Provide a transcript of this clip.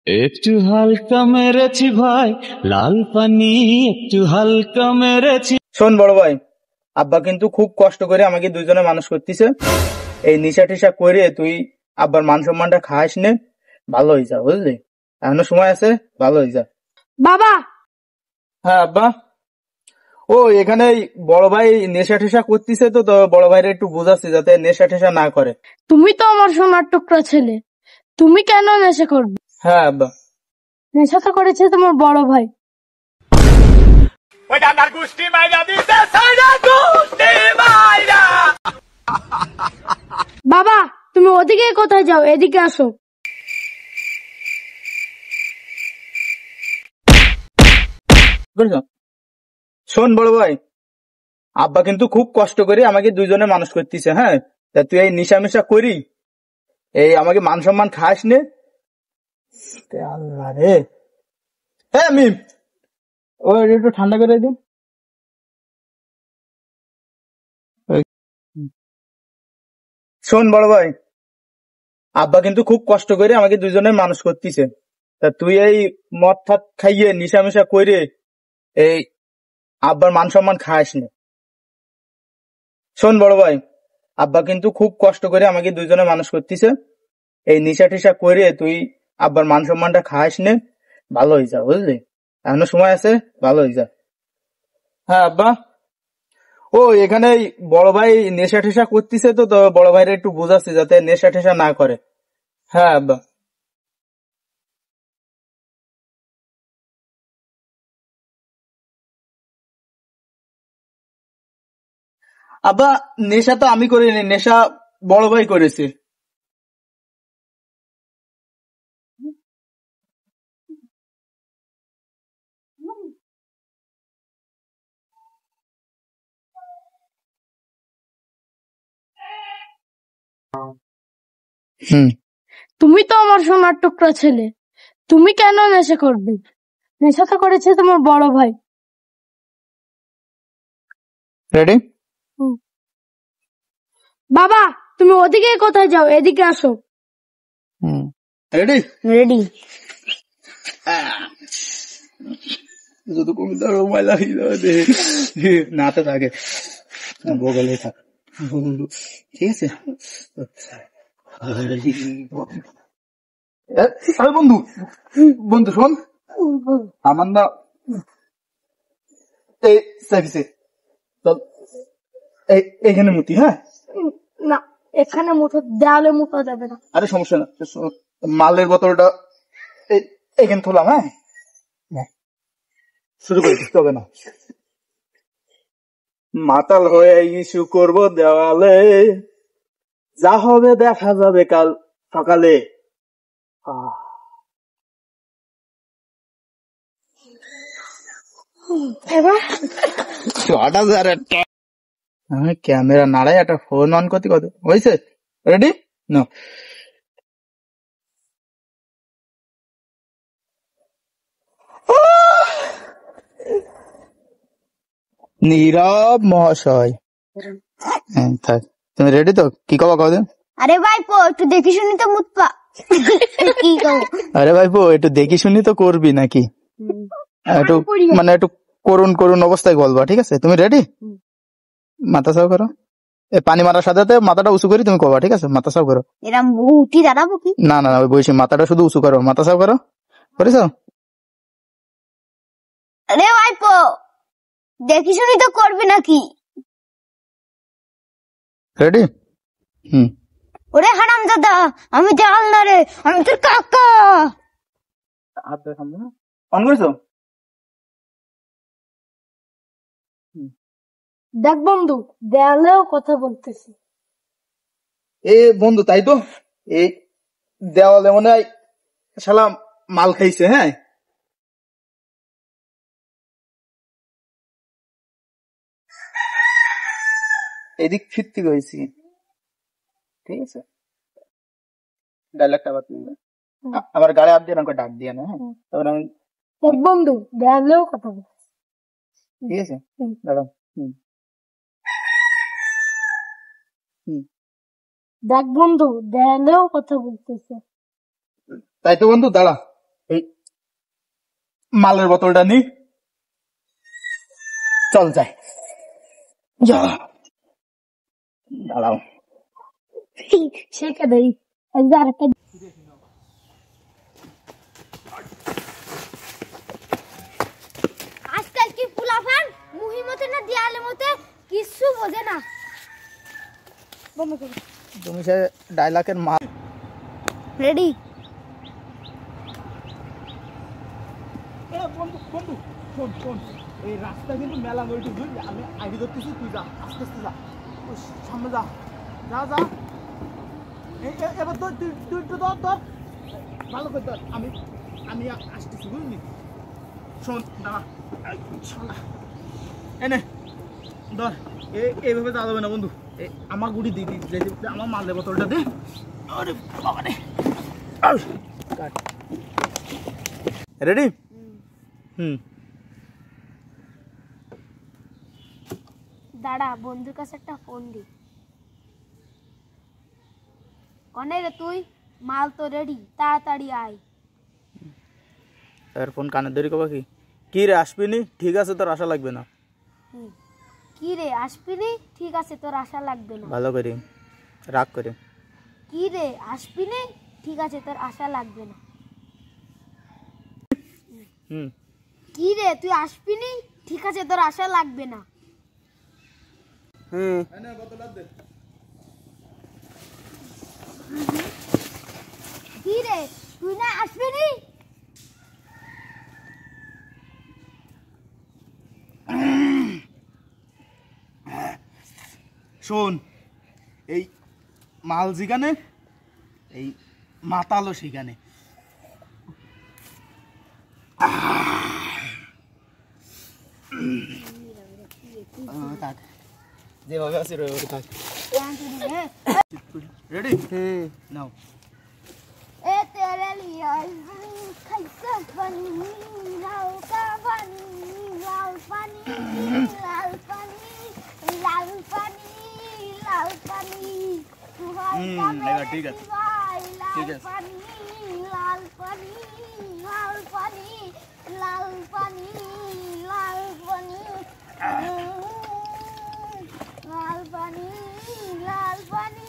একটু হালকা মেরেছি ভাই লাল পানি, একটু হালকা মেরেছি। শোন বড় ভাই, আব্বা কিন্তু খুব কষ্ট করে আমাকে দুইজনে মানুষ করতেছে। এই নিশা টিশা করে তুই আব্বার মান সম্মানটা খাস নে, ভালো হয়ে যা, বুঝলি? এখনো সময় আছে, ভালো হয়ে যা। বাবা, হ্যাঁ আব্বা। ও এখানে বড় ভাই নেশা টেশা করতেছে, তো তো বড় ভাইরে একটু বোঝাচ্ছি যাতে নেশা টেশা না করে। তুমি তো আমার সোনার টুকরা ছেলে, তুমি কেন নেশা করবে? হ্যাঁ আব্বা। নেশা তো করেছে তোমার বড় ভাই। বাবা, তুমি ওদিকে কোথায় যাও, এদিকে আসো। বুঝছো? শোন বড় ভাই, আব্বা কিন্তু খুব কষ্ট করে আমাকে দুইজনে মানুষ করতেছে। হ্যাঁ, তা তুই এই নিশা মিশা করি এই আমাকে মান সম্মান খাস নে। আল্লাহ রে। হ্যাঁ মিম, ও একটু ঠান্ডা করে দিন। শোন বড় ভাই, আব্বা কিন্তু খুব কষ্ট করে আমাকে দুইজনে মানুষ করতেছে। তা তুই এই মদ ফাত খাইয়ে নিশা মিশা করে এই আব্বার মান সম্মান খাস নে। শোন বড় ভাই, আব্বা কিন্তু খুব কষ্ট করে আমাকে দুইজনে মানুষ করতেছে। এই নিশা টিশা করে তুই আব্বার মান সম্মানটা খাস নে, ভালো হয়ে যা, বুঝলি? এখনো সময় আছে, ভালো হয়ে যা। হ্যাঁ আব্বা। ও এখানে বড় ভাই নেশা টেশা করতেছে, তো তো বড় ভাইরে একটু বোঝাচ্ছি যাতে নেশা টেশা না করে। হ্যাঁ আব্বা। আব্বা, নেশা তো আমি করিনি, নেশা বড় ভাই করেছে। তুমি তো আমার সোনার টুকরা ছেলে, তুমি কেন নেশা করবে? নেশা তো করেছে তোমার বড় ভাই। রেডি? বাবা, তুমি ওদিকে কোথায় যাও, এদিকে আসো। রেডি? রেডি। যদি কবিতা রুমাই লাগিয়ে নাতে থাকে বগলে থাক, ঠিক আছে? আরে বন্ধু, বন্ধু শোন, আমার না এই সার্ভিসে চল, এইখানে মুতি। হ্যাঁ না, এখানে মুঠো, দেয়ালে মুঠো যাবে না। আরে সমস্যা না, মালের বোতলটা এইখানে থলাম। হ্যাঁ, শুরু করে দিতে হবে না। মাতাল হয়ে ইস্যু করব দেওয়ালে, যা হবে দেখা যাবে কাল সকালে। এবার ক্যামেরা নাড়াই একটা ফোন অন করতে কত হয়েছে। রেডি? না, নীরব মহাশয়। হ্যাঁ থাক, তুমি রেডি তো? কি কবা কদিন? আরে ভাইপো একটু দেখি শুনি তো মুতপা। কি কও? আরে ভাইপো একটু দেখি শুনি তো করবি নাকি? একটু মানে একটু করুন করুন অবস্থায় বলবা, ঠিক আছে? তুমি রেডি? মাথা সাফ করো, এই পানি মারার সাথে সাথে মাথাটা উঁচু করি তুমি কবা, ঠিক আছে? মাথা সাফ করো। এরম উঠি দাঁড়াবো কি? না না না, ওই বসে মাথাটা শুধু উঁচু করো, মাথা সাফ করো। করেছো? আরে ভাইপো দেখি শুনি তো করবি নাকি? রেডি? ওরে হারামজাদা, আমি জাল না রে, আমি তোর কাকা। হাত ধরে সামনে অন করেছো? দেখ বন্ধু, দেয়ালেও কথা বলতেছি। এ বন্ধু তাই তো, এই দেওয়ালে মনে হয় শালা মাল খাইছে। হ্যাঁ, এদিক ফিরতে হয়েছি, ঠিক আছে? ডায়লগটা আবার তুমি আমার গাড়ি হাত দিয়ে আমাকে ডাক দিয়ে না। হ্যাঁ, তারপর আমি দেখ বন্ধু, দেয়ালেও কথা বলতেছি। ঠিক আছে দাঁড়াও। দেখ বন্ধু, দেয়ালেও কথা বলতেছে। তাই তো বন্ধু, দাঁড়া এই মালের বোতলটা নি, চল যাই। যা, দাঁড়াও। শেখে দেই একবার একটা আজকাল কি ফুলাফান মুহি মতে না দেয়ালে মতে কিছু বোঝে না। তুমি সে ডায়লগের মা। রেডি? বন্ধু বন্ধু শোন শোন, এই রাস্তা কিন্তু মেলা নইটি, বুঝলি? আমি আইডি ধরতেছি, তুই যা, আস্তে আস্তে যা, ওই সামনে যা, যা যা। এবার ধর, তুই তুই একটু ধর, ধর ভালো করে ধর, আমি আমি আসতেছি, বুঝলি? শোন, দাঁড়া, শালা এনে ধর। এইভাবে যাওয়া যাবে না বন্ধু, আমার গুড়ি দিই, আমার মালের বোতলটা দে। আরে বাবা রে, রেডি? হুম। দাঁড়া, বন্ধুর কাছে একটা ফোন দি। কনে রে তুই? মাল তো রেডি, তাড়াতাড়ি আয়। এর ফোন কানে ধরি কবা কি রে আসবি নি? ঠিক আছে, তোর আশা লাগবে না। কি রে আসবি নি? ঠিক আছে, তোর আশা লাগবে না। ভালো করি রাগ করে। কি রে আসবি নি? ঠিক আছে, তোর আশা লাগবে না। হুম। কি রে তুই আসবি নি? ঠিক আছে, তোর আশা লাগবে না। হুম। কি রে তুই না আসবি নি? শোন, এই মাল যেখানে, এই মাতালো সেখানে। থাক, যেভাবে আছে ওইভাবে থাক। রেডি? হুম, নাও। ए तेरे लिए खैसा पानी लाल का पानी लाल पानी लाल पानी लाल पानी लाल पानी এবার ঠিক আছে, ঠিক আছে। पानी लाल पानी लाल पानी लाल पानी लाल पानी लाल पानी लाल पानी